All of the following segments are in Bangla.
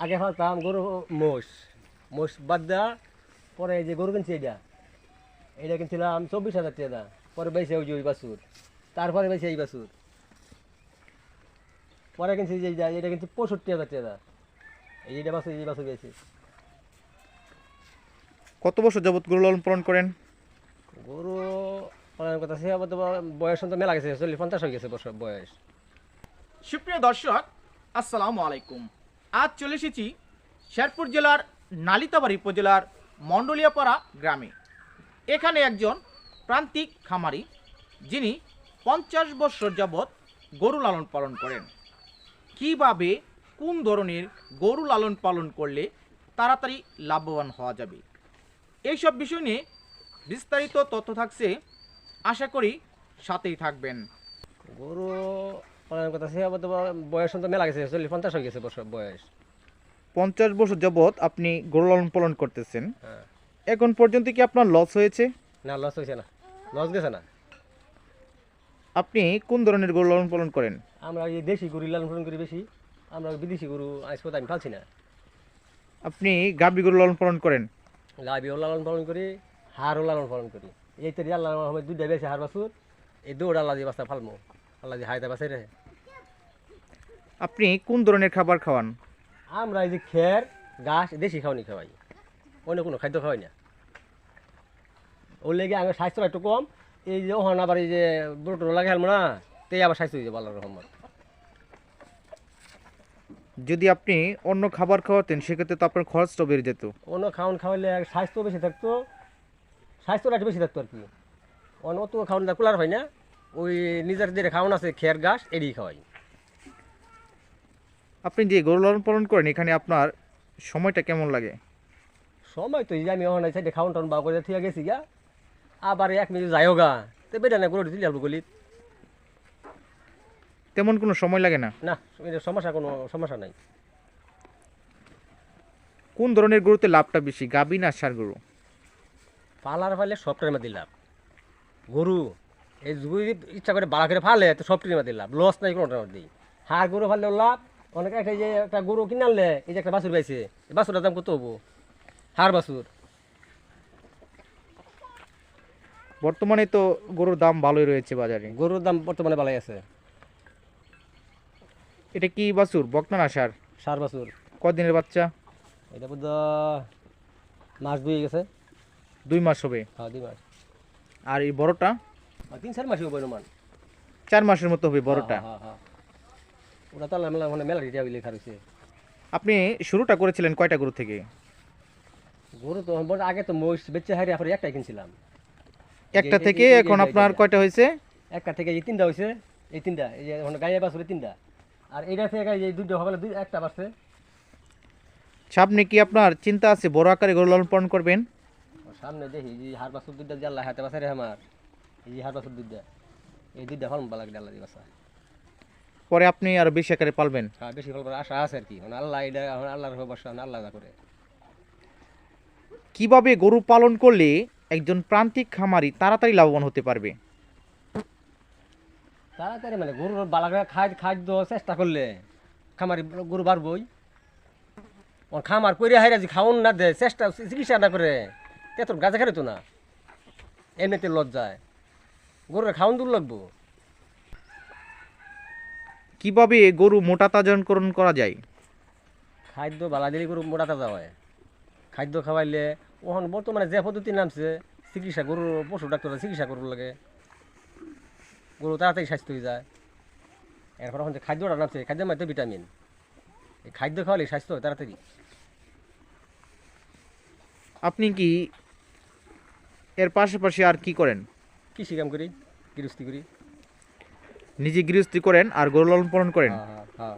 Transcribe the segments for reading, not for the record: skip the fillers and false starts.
আগে ফালতাম গরু মোষ মোষ বাদ দেওয়া পরে এই যে গরু কিনছি এটা কিনছিলাম 24,000 টাকা। পরে বেশি ওই বাছুর, তারপরে বেশি এই বাছুর, পরে কিনছি যে এটা কিনছি 65,000 টাকা। এইটা বাছুর এই বাছুর গেছি। কত বছর যাবত গরু লালন পালন করেন? গরু পালন কথা সে আবার তো বয়স তো মেলা গেছে, 40-50 হয়ে গেছে বছর বয়স। সুপ্রিয় দর্শক, আসসালামু আলাইকুম। আজ চলে এসেছি শেরপুর জেলার নালিতাবাড়ি উপজেলার মণ্ডলিয়াপাড়া গ্রামে। এখানে একজন প্রান্তিক খামারি, যিনি 50 বছর যাবৎ গরু লালন পালন করেন। কিভাবে, কোন ধরনের গরু লালন পালন করলে তাড়াতাড়ি লাভবান হওয়া যাবে, এইসব বিষয় নিয়ে বিস্তারিত তথ্য থাকছে, আশা করি সাথেই থাকবেন। গরু পালন কথা সে আবার তো বয়স তো মেলা গেছে, 40-50 হয়ে গেছে বছর বয়স। 50 বছর যাবত আপনি গরু লালন পালন করতেছেন, হ্যাঁ। এখন পর্যন্ত কি আপনার লস হয়েছে? না, লস হয়েছে না, লস গেছে না। আপনি কোন ধরনের গরু লালন পালন করেন? আমরা এই দেশি গরু লালন পালন করি বেশি, আমরা বিদেশি গরু আজ পর্যন্ত আমি পালছি না। আপনি গাভী গরু লালন পালন করেন? গাভিও লালন পালন করি, হাড়ও লালন পালন করি। এই তো আল্লাহ রহমতে দুইটা বেশি হাড় বাছুর, এই দৌড় আল্লাহ দিয়ে বাচ্চা ফালমো, আল্লাহ দিয়ে হাইতে বাঁচাই রে। আপনি কোন ধরনের খাবার খাওয়ান? আমরা এই যে খের ঘাস দেশি খাওয়ানি খাওয়াই, অন্য কোনো খাদ্য খাওয়াই না। ওর লেগে আমার স্বাস্থ্যটা একটু কম। এই যে ওখান আবার এই যে বুটো লাগে হেলবো না, তেই আবার স্বাস্থ্য হয়ে যাবো আল্লাহ রহমত। যদি আপনি অন্য খাবার খাওয়াতেন সেক্ষেত্রে তো আপনার খরচটা বেড়ে যেত। অন্য খাওয়ান খাওয়াইলে স্বাস্থ্য বেশি থাকতো, স্বাস্থ্যটা একটু বেশি থাকতো আর কি। অন্য তো খাওয়ান কুলার হয় না, ওই নিজের যে খাওয়ান আছে খের ঘাস এড়িয়ে খাওয়াই। আপনি যে গরু লালন পালন করেন এখানে আপনার সময়টা কেমন লাগে? সময় তো এই যে আমি ওখানে সাইডে খাওয়ান টাউন বা করে থিয়া গেছি গা, আবার 1 মিনিট যাইও গা, তো বেটা না করে দিলে যাবো গলিত। তেমন কোনো সময় লাগে না? না, এটা সমস্যা, কোনো সমস্যা নাই। কোন ধরনের গরুতে লাভটা বেশি, গাভী না ষাঁড় গরু? পালার ফালে সফটের মধ্যে লাভ। গরু এই যদি ইচ্ছা করে বালা করে ফালে তো সফটের মধ্যে লাভ, লস নাই কোনোটার মধ্যেই। হাড় গরু ফাললেও লাভ। অনেক একটা যে একটা গরু কিনে আনলে, এই যে একটা বাছুর পাইছে, এই বাছুরটার দাম কত হবো? হাড় বাছুর। বর্তমানে তো গরুর দাম ভালোই রয়েছে বাজারে। গরুর দাম বর্তমানে ভালোই আছে। এটা কি বাছুর, বকনা না ষাঁড়? ষাড় বাছুর। কদিনের বাচ্চা? এটা বুধ মাস 2 গেছে। 2 মাস হবে। হ্যাঁ, 2 মাস। আর এই বড়টা? 3-4 মাসই হবে অনুমান। 4 মাসের মতো হবে বড়টা। হ্যাঁ, হ্যাঁ, হ্যাঁ। ওরা তো মেলা মানে মেলা রিটা লেখা রয়েছে। আপনি শুরুটা করেছিলেন কয়টা গরু থেকে? গরু তো আগে তো মহিষ বেচে হারি আপনি একটাই কিনছিলাম। একটা থেকে এখন আপনার কয়টা হয়েছে? একটা থেকে এই 3টা হয়েছে, এই 3টা, এই যে এখন গায়ে বাছুরে 3টা, আর এইটা থেকে এই 2টা হবে, একটা বাড়ছে। সামনে কি আপনার চিন্তা আছে বড় আকারে গরু লালন পালন করবেন? সামনে দেখি যে হার বাছুর 2টা দিয়ে আল্লাহ হাতে বাছাই রে আমার, এই যে হার বাছুর 2টা, এই 2টা ফলন ভালো লাগে আল্লাহ দিয়ে বাছা। পরে আপনি আরো বেশি আকারে পালবেন? হ্যাঁ, বেশি ফল আশা আছে আর কি। মানে আল্লাহ এটা এখন আল্লাহর ভরসা, আল্লাহ যা করে। কিভাবে গরু পালন করলে একজন প্রান্তিক খামারি তাড়াতাড়ি লাভবান হতে পারবে? তাড়াতাড়ি মানে গরুর বালা করে খাদ্য চেষ্টা করলে খামারি গরু বাড়বই। খামার করে হাইরা যে খাওয়ান না দেয়, চেষ্টা চিকিৎসা না করে, তেতর গাছে খেলে তো না, এমনিতে লজ্জায় গরুর খাওয়ান দূর লাগবো। কিভাবে গরু মোটা তাজাকরণ করা যায়? খাদ্য বালা দিলে গরু মোটা তাজা হয়। খাদ্য খাওয়াইলে ওখান বর্তমানে যে পদ্ধতি নামছে, চিকিৎসা গরুর পশু ডাক্তার চিকিৎসা করুন লাগে, গরু তাড়াতাড়ি স্বাস্থ্য হয়ে যায়। এরপর এখন যে খাদ্যটা নামছে, খাদ্যের মধ্যে ভিটামিন, এই খাদ্য খাওয়ালে স্বাস্থ্য হয় তাড়াতাড়ি। আপনি কি এর পাশাপাশি আর কি করেন? কৃষি কাম করি, গৃহস্থী করি। নিজে গৃহস্থী করেন আর গরু লালন পালন করেন? হ্যাঁ, হ্যাঁ, হ্যাঁ।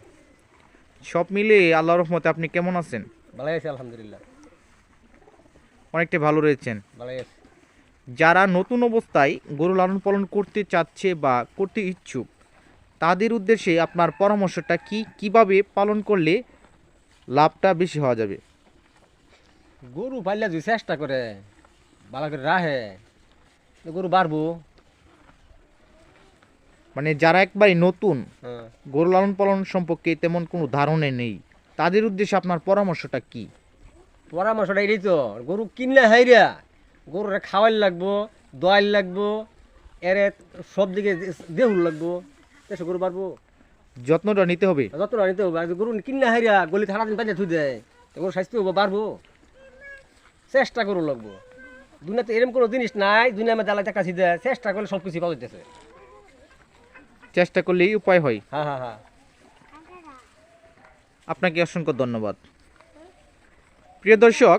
সব মিলে আল্লাহর রহমতে আপনি কেমন আছেন? ভালোই আছে আলহামদুলিল্লাহ, অনেকটা ভালো রয়েছেন। ভালোই আছে। যারা নতুন অবস্থায় গরু লালন পালন করতে চাচ্ছে বা করতে ইচ্ছুক তাদের উদ্দেশ্যে আপনার পরামর্শটা কি, কিভাবে পালন করলে লাভটা বেশি হওয়া যাবে? গরু পাইলে যদি চেষ্টা করে ভালো করে রাহে, তো গরু বাড়বো। মানে যারা একবারই নতুন, হ্যাঁ, গরু লালন পালন সম্পর্কে তেমন কোনো ধারণা নেই, তাদের উদ্দেশ্যে আপনার পরামর্শটা কি? পরামর্শটা এটাই তো, গরু কিনলে হাইরা গরুরে খাওয়াই লাগবো, দোয়াই লাগবো, এরে সব দিকে দেহুল লাগবো, এসে গরু পারবো। যত্নটা নিতে হবে। যত নিতে হবে। আর গরু কিনলে হাইরা গলি সারাদিন পাইলে থুই দেয়, তো গরু স্বাস্থ্য হবো, বাড়বো। চেষ্টা করু লাগবো। দুনিয়াতে এরকম কোনো জিনিস নাই, দুনিয়া মধ্যে আলাদা কাছে দেয়, চেষ্টা করলে সব কিছু পাওয়া যেতেছে। চেষ্টা করলেই উপায় হয়। হ্যাঁ হ্যাঁ হ্যাঁ। আপনাকে অসংখ্য ধন্যবাদ। প্রিয় দর্শক,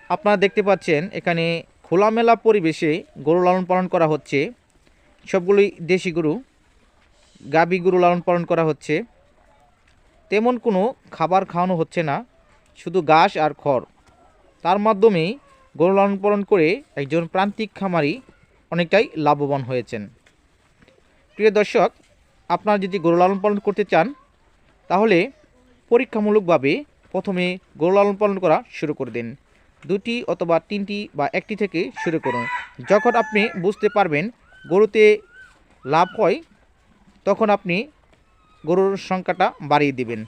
আপনারা দেখতে পাচ্ছেন এখানে খোলামেলা পরিবেশে গরু লালন পালন করা হচ্ছে। সবগুলোই দেশি গরু, গাভী গরু লালন পালন করা হচ্ছে। তেমন কোনো খাবার খাওয়ানো হচ্ছে না, শুধু ঘাস আর খড়। তার মাধ্যমেই গরু লালন পালন করে একজন প্রান্তিক খামারি অনেকটাই লাভবান হয়েছেন। প্রিয় দর্শক, আপনারা যদি গরু লালন পালন করতে চান তাহলে পরীক্ষামূলকভাবে প্রথমে গরু লালন পালন করা শুরু করে দিন। 2টি অথবা 3টি বা 1টি থেকে শুরু করুন। যখন আপনি বুঝতে পারবেন গরুতে লাভ হয়, তখন আপনি গরুর সংখ্যাটা বাড়িয়ে দিবেন।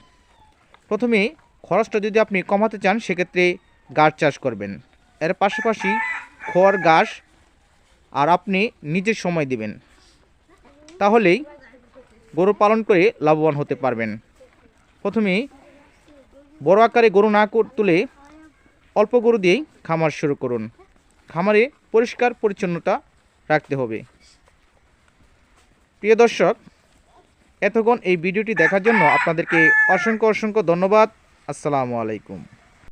প্রথমে খরচটা যদি আপনি কমাতে চান সেক্ষেত্রে ঘাস চাষ করবেন, এর পাশাপাশি খড় ঘাস আর আপনি নিজের সময় দিবেন, তাহলেই গরু পালন করে লাভবান হতে পারবেন। প্রথমে বড় আকারে গরু না তুলে অল্প গরু দিয়েই খামার শুরু করুন। খামারে পরিষ্কার পরিচ্ছন্নতা রাখতে হবে। প্রিয় দর্শক, এতক্ষণ এই ভিডিওটি দেখার জন্য আপনাদেরকে অসংখ্য ধন্যবাদ। আসসালামু আলাইকুম।